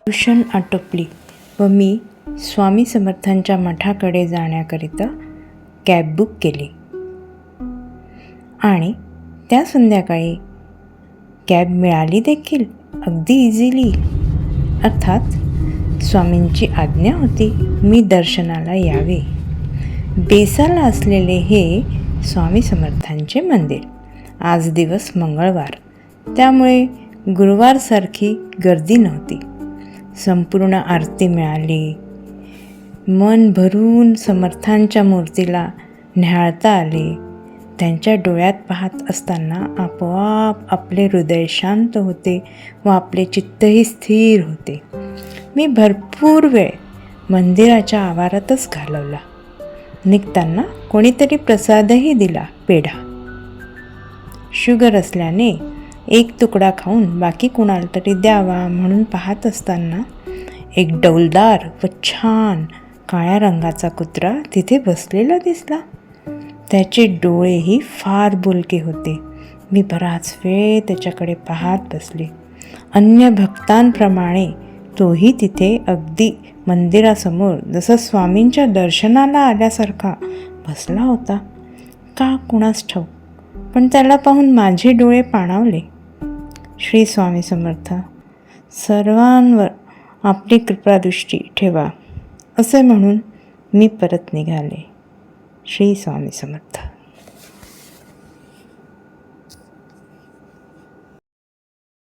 Tuition आटोपली व मी स्वामी समर्थांच्या मठाकडे जाण्याकरिता cab book केली आणि त्या संध्याकाळी कॅब मिळाली देखील अगदी इझिली. अर्थात स्वामींची आज्ञा होती मी दर्शनाला यावे. बेसाला असलेले हे स्वामी समर्थांचे मंदिर. आज दिवस मंगळवार, त्यामुळे गुरुवारसारखी गर्दी नव्हती. संपूर्ण आरती मिळाली. मन भरून समर्थांच्या मूर्तीला न्याहाळता आले. त्यांच्या डोळ्यात पाहत असताना आपोआप आपले हृदय शांत होते व आपले चित्तही स्थिर होते. मी भरपूर वेळ मंदिराच्या आवारातच घालवला. निघताना कोणीतरी प्रसादही दिला, पेढा. शुगर असल्याने एक तुकडा खाऊन बाकी कुणाला तरी द्यावा म्हणून पाहत असताना एक डौलदार व छान काळ्या रंगाचा कुत्रा तिथे बसलेला दिसला. त्याचे डोळेही फार बोलके होते. मी बराच वेळ त्याच्याकडे पाहत बसले. अन्य भक्तांप्रमाणे तोही तिथे अगदी मंदिरासमोर जसं स्वामींच्या दर्शनाला आल्यासारखा बसला होता. का कुणास ठाऊक, पण त्याला पाहून माझे डोळे पाणावले. श्री स्वामी समर्थ, सर्वांवर आपली कृपादृष्टी ठेवा, असे म्हणून मी परत निघाले. श्री स्वामी समर्थ.